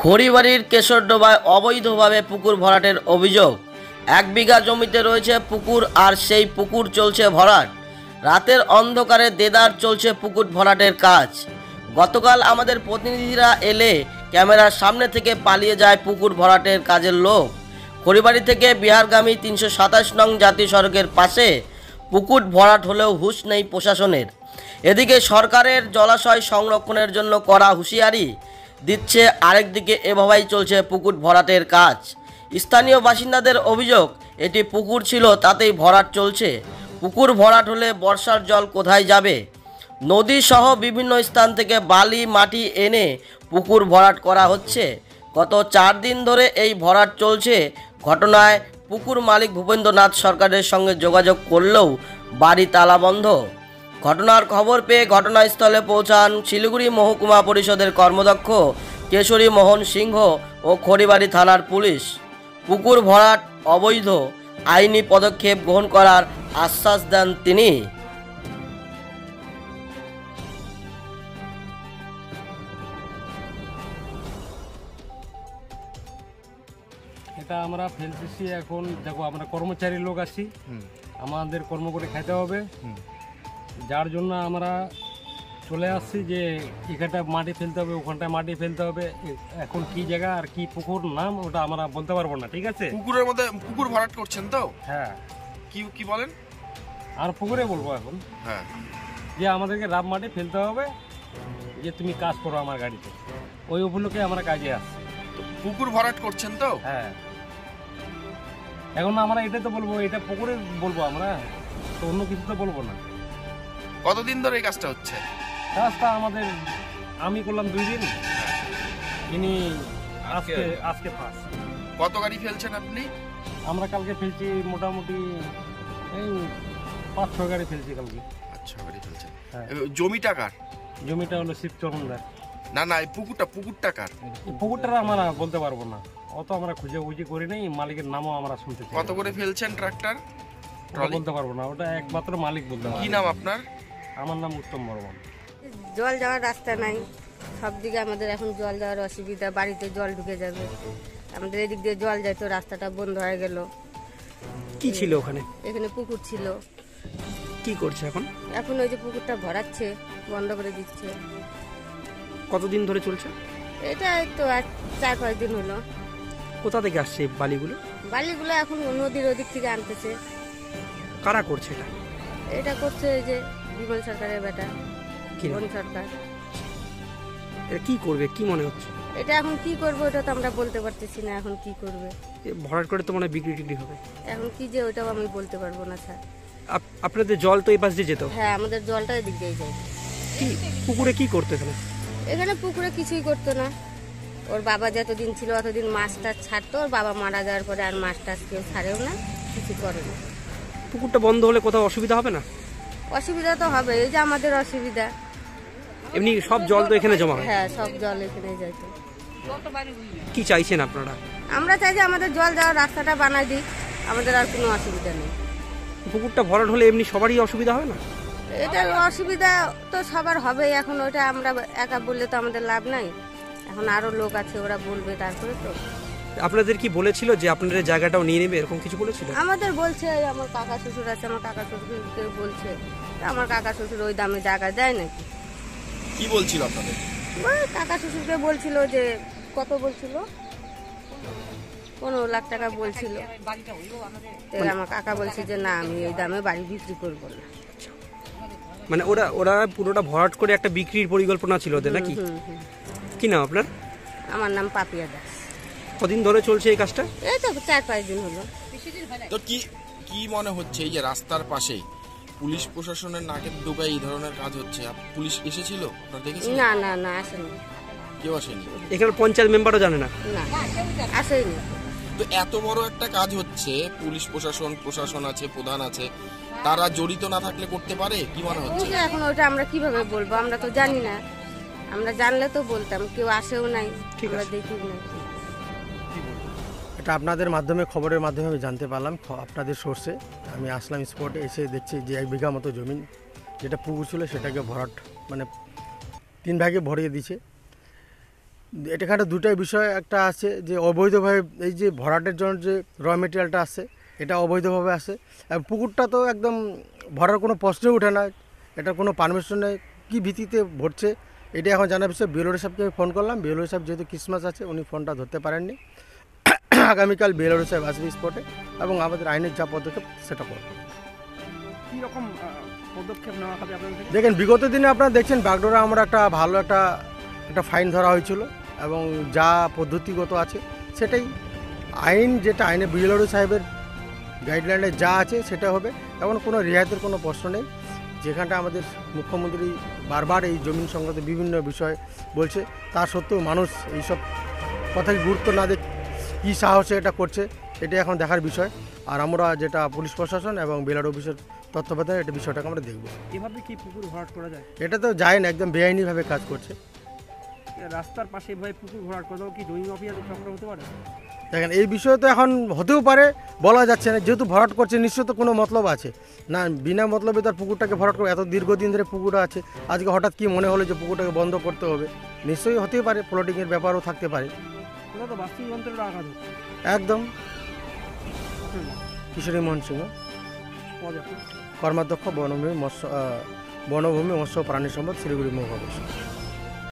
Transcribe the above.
খড়িবাড়ির কেশরডোবায় অবৈধভাবে পুকুর ভরাটের অভিযোগ। 1 বিঘা জমিতে রয়েছে পুকুর, আর সেই পুকুর চলছে ভরাট। রাতের অন্ধকারে দেদার চলছে পুকুর ভরাটের কাজ। গতকাল আমাদের প্রতিনিধিরা এলে ক্যামেরার সামনে থেকে পালিয়ে যায় পুকুর ভরাটের কাজের লোক। খড়িবাড়ি থেকে বিহারগামী 327 নং জাতীয় সড়কের পাশে পুকুর ভরাট হলেও হুঁশ নেই প্রশাসনের। এদিকে সরকারের জলাশয় সংরক্ষণের জন্য কড়া হুঁশিয়ারি দিচ্ছে, আরেকদিকে এভাবেই চলছে পুকুর ভরাটের কাজ। স্থানীয় বাসিন্দাদের অভিযোগ, এটি পুকুর ছিল, তাতেই ভরাট চলছে। পুকুর ভরাট হলে বর্ষার জল কোথায় যাবে? নদী সহ বিভিন্ন স্থান থেকে বালি মাটি এনে পুকুর ভরাট করা হচ্ছে। গত 4 দিন ধরে এই ভরাট চলছে। ঘটনায় পুকুর মালিক ভূপেন্দ্রনাথ সরকারের সঙ্গে যোগাযোগ করলেও বাড়ি তালাবন্ধ। ঘটনার খবর পেয়ে ঘটনাস্থলে পৌঁছান শিলিগুড়ি মহকুমা পরিষদের কর্মদক্ষ কেশরী মোহন সিংহ ও খড়িবাড়ি থানার পুলিশ। পুকুর ভরাট অবৈধ, আইনি পদক্ষেপ গ্রহণ করার আশ্বাস দেন তিনি। এটা আমরা ফেলতেছি। এখন দেখো, আমরা কর্মচারী লোক আছি, আমাদের কর্ম করে খেতে হবে, যার জন্য আমরা চলে আসছি যে এখানটা মাটি ফেলতে হবে, ওখানটায় মাটি ফেলতে হবে। এখন কি জায়গা আর কি পুকুর নাম ওটা আমরা বলতে পারবো না, ঠিক আছে? পুকুরের মধ্যে পুকুর ভরাট করছেন তো? হ্যাঁ। কি বলেন? আর পুকুরে বলবো এখন, হ্যাঁ, যে আমাদেরকে রাব মাটি ফেলতে হবে, যে তুমি কাজ করো আমার গাড়িতে, ওই উপলক্ষে আমরা কাজে আসছি। পুকুর ভরাট করছেন তো? হ্যাঁ। এখন আমরা এটা তো বলবো, এটা পুকুরে বলবো, আমরা তো অন্য কিছু তো বলবো না। কতদিন ধরে এই কাজটা হচ্ছে? কাজটা আমাদের আমি করলাম 2 দিন, ইনি আজকে ফার্স্ট। কত গাড়ি ফেলছেন আপনি? আমরা কালকে ফেলছি মোটামুটি এই 5-6 গাড়ি ফেলছি কালকে। আচ্ছা, গাড়ি ফেলছেন। হ্যাঁ। জমিটা কার? জমিটা হলো শিবচরণদার। না, এই পুকুরটা কার? এই পুকুরটা আমরা বলতে পারবো না, অত আমরা খুঁজে করি নাই, মালিকের নামও আমরা শুনতে চাই। কত করে ফেলছেন ট্রাক্টর? বলতে পারবো না, ওটা একমাত্র মালিক বলতে পারবে। কি নাম আপনার? আমার নাম উত্তম বর্মন। জল যাওয়ার রাস্তা নাই, সব দিকে আমাদের এখন জল যাওয়ার অসুবিধা, বাড়িতে জল ঢুকে যাবে। আমাদের এদিক দিয়ে জল যায় তো রাস্তাটা বন্ধ হয়ে গেল। কি ছিল ওখানে? এখানে পুকুর ছিল। কি করছে এখন? এখন ওই যে পুকুরটা ভরাচ্ছে, বন্ধ করে দিচ্ছে। কতদিন ধরে চলছে এটা? এই তো 4-5 দিন হলো। কোথা থেকে আসছে এই বালিগুলো? বালিগুলো এখন নদীর ওদিক থেকে আনতেছে। কারা করছে এটা? এটা করছে এই যে বিমল সরকারের বেটা কি বন সরকার। এটা কি করবে কি মনে হচ্ছে? এটা এখন কি করবে ওটা তো আমরা বলতে পারতেছি না, এখন কি করবে। ভরাট করে তো মনে হয় বিক্রি টিক্রি হবে। এখন কি যে ওটাও আমি বলতে পারবো না স্যার। আপনাদের জল তো এই পাশ দিয়ে যেত? হ্যাঁ, আমাদের জলটা এদিক দিয়ে যায়। কি পুকুরে কি করতে এখানে? এখানে পুকুরে কিছুই করতো না। ওর বাবা যতদিন ছিল অতদিন মাছ টাছ ছাড়তো। ওর বাবা মারা যাওয়ার পরে আর মাছ টাছ কেউ ছাড়েও না, কিছু করে না। পুকুরটা বন্ধ হলে কোথাও অসুবিধা হবে না? অসুবিধা তো হবে, এই যে আমাদের অসুবিধা। এমনি সব জল তো এখানে জমা হয়? হ্যাঁ, সব জল এখানে যাইতো। কি চাইছেন আপনারা? আমরা চাই যে আমাদের জল যাওয়ার রাস্তাটা বানাই দিক, আমাদের আর কোনো অসুবিধা নেই। পুকুরটা ভরাট হলে এমনি সবারই অসুবিধা হবে না? এটা অসুবিধা তো সবার হবে। এখন ওইটা আমরা একা বললে তো আমাদের লাভ নাই, এখন আরো লোক আছে, ওরা বলবে তারপরে তো। আপনাদের কি বলেছিল যে আপনাদের জায়গাটাও নিয়ে নেবে, এরকম কিছু বলেছিল? আমাদের বলছে, আমার কাকা শ্বশুর আছে, আমার কাকা শ্বশুরকে বলছে। আমার কাকা শ্বশুর ওই দামে জায়গা দেয় নাকি? কি বলছিল আপনাদের? ওই কাকা শ্বশুরকে বলছিল যে কত বলছিল, 15 লাখ টাকা বলছিল। আমার কাকা বলছে যে না, আমি এই দামে বাড়ি বিক্রি করবো না। মানে ওরা পুরোটা ভরাট করে একটা বিক্রির পরিকল্পনা ছিল ওদের নাকি? কি নাম আপনার? আমার নাম পাপিয়া দাস। কদিন ধরে চলছে এই কাজটা? এই তো 4-5 দিন হলো। তো কি মনে হচ্ছে এই যে রাস্তার পাশে পুলিশ প্রশাসনের নাকের ডোকায় এই ধরনের কাজ হচ্ছে? পুলিশ এসেছিল? আপনারা দেখেছেন? না আসেনি। কেউ আসেনি? এখানে পঞ্চায়েত মেম্বারও জানে না? না, আসেনি। তো এত বড় একটা কাজ হচ্ছে, পুলিশ প্রশাসন আছে, প্রধান আছে, তারা জড়িত না থাকলে করতে পারে? কি মনে হচ্ছে? এখন ওটা আমরা কিভাবে বলবো, আমরা তো জানি না। আমরা জানলে তো বলতাম, কেউ আসেও নাই, আমরা দেখি না। এটা আপনাদের মাধ্যমে, খবরের মাধ্যমে আমি জানতে পারলাম, আপনাদের সোর্সে আমি আসলাম স্পটে। এসে দেখছি যে 1 বিঘা মতো জমি যেটা পুকুর ছিল সেটাকে ভরাট, মানে 3 ভাগে ভরিয়ে দিছে। এখানে দুটাই বিষয় একটা আছে যে অবৈধভাবে এই যে ভরাটের জন্য যে র মেটেরিয়ালটা আসছে এটা অবৈধভাবে আসে। আর পুকুরটা তো একদম ভরার কোনো প্রশ্নই ওঠে না, এটা কোনো পারমিশন নেই, কী ভিত্তিতে ভরছে এটা এখন জানার বিষয়। বিএলওর সাহেবকে আমি ফোন করলাম, বিএলওর সাহেব যেহেতু ক্রিসমাস আছে উনি ফোনটা ধরতে পারেননি। আগামীকাল বিএলওর সাহেব আসবে স্পটে এবং আমাদের আইনের যা পদক্ষেপ সেটা করবে। কী রকম পদক্ষেপ নেওয়া হবে আপনাদের থেকে? দেখেন বিগত দিনে আপনারা দেখছেন বাগডোরা আমরা একটা ভালো একটা ফাইন ধরা হয়েছিল এবং যা পদ্ধতিগত আছে সেটাই আইন, যেটা আইনে বিএলওর সাহেবের গাইডলাইনে যা আছে সেটা হবে। এখন কোনো রিহাইতের কোনো প্রশ্ন নেই। যেখানটা আমাদের মুখ্যমন্ত্রী বারবার এই জমি সংক্রান্ত বিভিন্ন বিষয় বলছে, তা সত্ত্বেও মানুষ এইসব কথাকে গুরুত্ব না দিয়ে কী সাহসে এটা করছে এটা এখন দেখার বিষয়। আর আমরা যেটা পুলিশ প্রশাসন এবং বিএলআর অফিসের তত্ত্বাবধানে এটা বিষয়টাকে আমরা দেখব। এভাবে কি পুকুর ভরাট করা যায়? এটা তো যায় না, একদম বেআইনিভাবে কাজ করছে। রাস্তার পাশে এভাবে পুকুর ভরাট করাও কি জমি মাফিয়াদের চক্র হতে পারে? দেখেন এই বিষয়ে তো এখন হতেও পারে, বলা যাচ্ছে না। যেহেতু ভরাট করছে নিশ্চয় তো কোনো মতলব আছে না, বিনা মতলবে তার পুকুরটাকে ভরাট করে এত দীর্ঘদিন ধরে পুকুরটা আছে, আজকে হঠাৎ কি মনে হলো যে পুকুরটাকে বন্ধ করতে হবে? নিশ্চয়ই হতেই পারে, প্লটিংয়ের ব্যাপারও থাকতে পারে। ওটা তো বাস্তুতন্ত্রের আঘাত হচ্ছে। একদম। কিশোরী মোহন সিংহ, কর্মাধ্যক্ষ বনভূমি মৎস্য প্রাণী সম্পদ, শিলিগুড়ি মহকুমা।